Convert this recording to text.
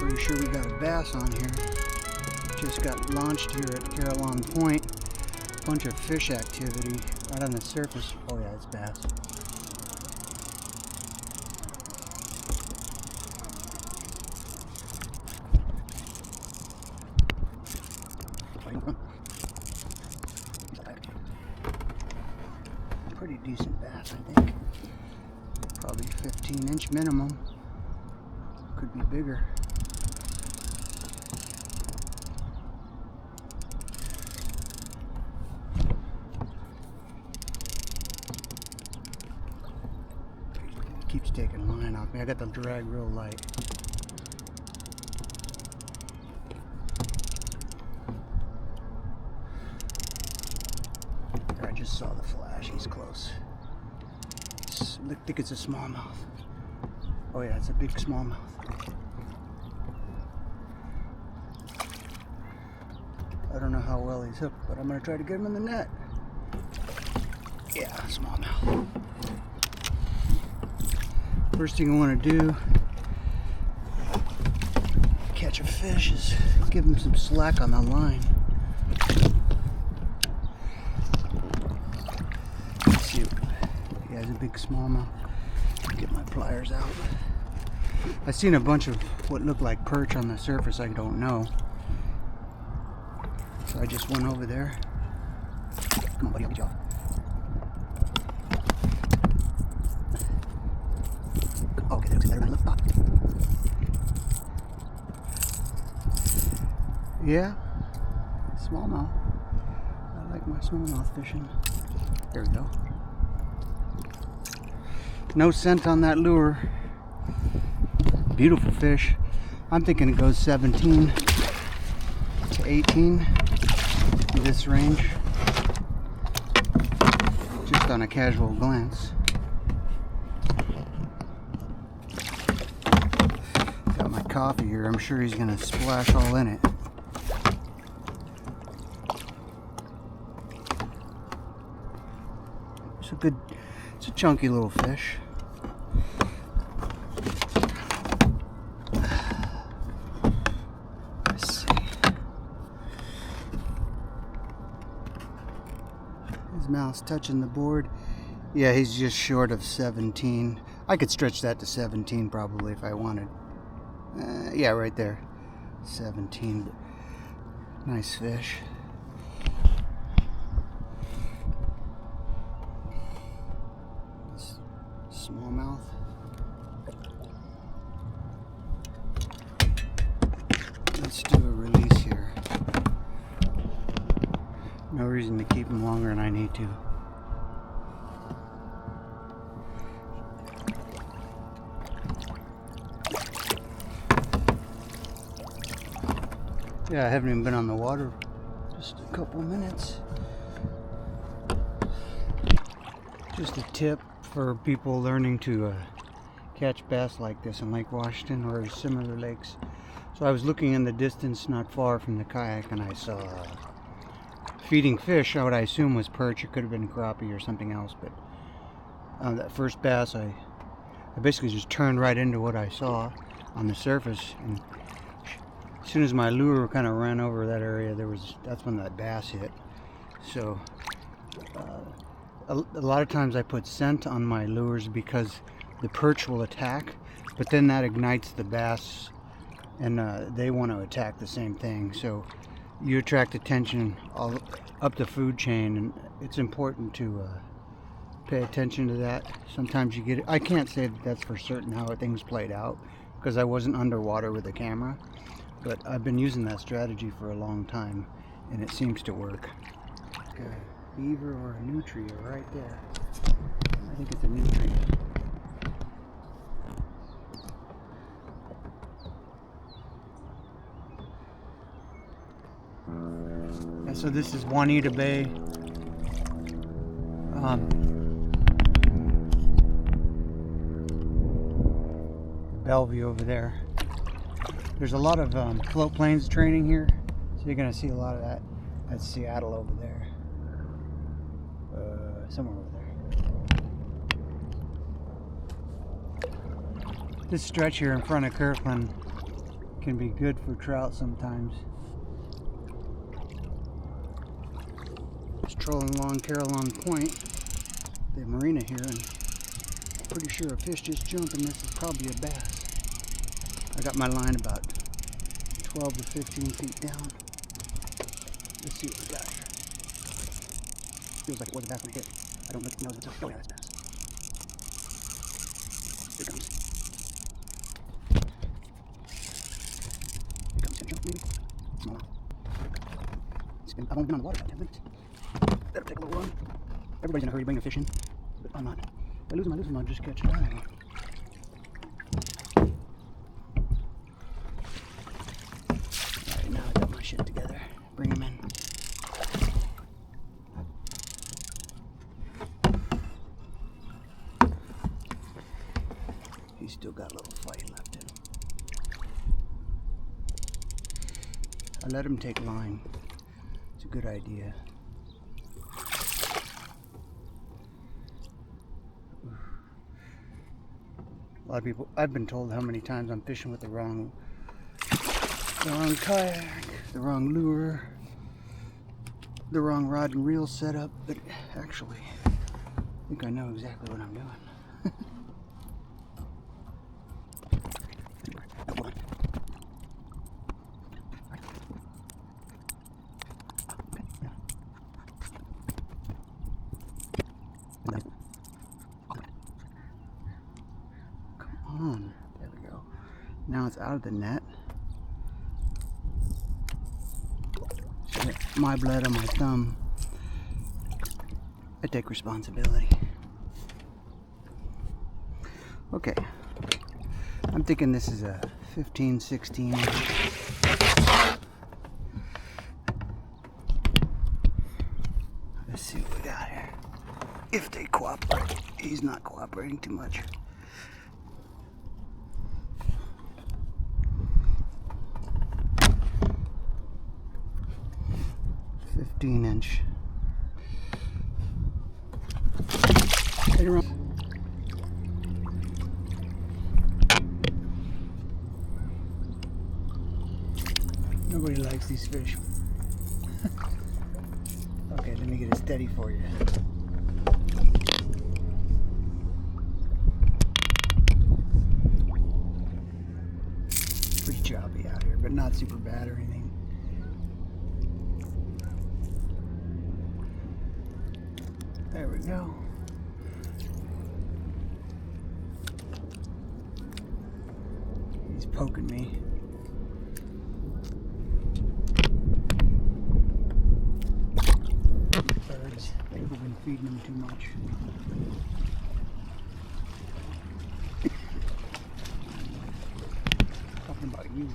Pretty sure we got a bass on here. Just got launched here at Caroline Point. Bunch of fish activity right on the surface. Oh yeah, it's bass. Pretty decent bass, I think. Probably 15-inch minimum. Could be bigger. Keeps taking line off me. I got the drag real light. I just saw the flash. He's close. I think it's a smallmouth. Oh yeah, it's a big smallmouth. I don't know how well he's hooked, but I'm gonna try to get him in the net. Yeah, smallmouth. First thing I want to do, catch a fish, is give him some slack on the line. Let's see. He has a big smallmouth. Get my pliers out. I've seen a bunch of what look like perch on the surface. I don't know. So I just went over there. Come on, buddy, good job. Okay, there's better than the spot. Yeah, smallmouth. I like my smallmouth fishing. There we go. No scent on that lure. Beautiful fish. I'm thinking it goes 17 to 18 in this range. Just on a casual glance. Got my coffee here. I'm sure he's gonna splash all in it. It's a chunky little fish. Let's see. His mouth's touching the board. Yeah, he's just short of 17. I could stretch that to 17 probably if I wanted. Yeah, right there. 17. Nice fish. Smallmouth. Let's do a release here. No reason to keep him longer than I need to. Yeah, I haven't even been on the water just a couple minutes. Just a tip for people learning to catch bass like this in Lake Washington or similar lakes. So I was looking in the distance not far from the kayak and I saw feeding fish. What I assume was perch. It could have been crappie or something else, but that first bass I basically just turned right into what I saw on the surface, and as soon as my lure kind of ran over that area, that's when that bass hit. So a lot of times I put scent on my lures because the perch will attack, but then that ignites the bass and they want to attack the same thing. So you attract attention all up the food chain, and it's important to pay attention to that. Sometimes you get it. I can't say that that's for certain how things played out because I wasn't underwater with the camera, but I've been using that strategy for a long time and it seems to work. Okay. Beaver or a nutria right there. I think it's a nutria. And so this is Juanita Bay. Bellevue over there. There's a lot of float planes training here, so you're going to see a lot of that. That's Seattle over there. Somewhere over there. This stretch here in front of Kirkland can be good for trout sometimes. Just trolling along Caroline Point, the marina here, and I'm pretty sure a fish just jumped, and this is probably a bass. I got my line about 12 to 15 feet down. Let's see what we got here. Feels like it was a bass when it hit. I don't know if it's a... Oh yeah, that's bass. Here it comes. Here comes. Gonna jump maybe? Smallmouth. I've only been on the water about 10 minutes. That'll take a little run. Everybody's in a hurry to bring their fish in, but I'm not. If I lose them, I'll just catch it. Alright, now I got my shit together. Bring him in. He's still got a little fight left in him. I let him take line. It's a good idea. A lot of people, I've been told how many times I'm fishing with the wrong kayak, the wrong lure, the wrong rod and reel setup, but actually, I think I know exactly what I'm doing. There we go. Now it's out of the net. My blood on my thumb. I take responsibility. Okay. I'm thinking this is a 15, 16 inch. Let's see what we got here. If they cooperate. He's not cooperating too much. 15 inch. Right around. Nobody likes these fish. Okay, let me get it steady for you. Pretty choppy out here, but not super bad or anything. There we go. He's poking me. Birds. They've been feeding him too much. Talking about you.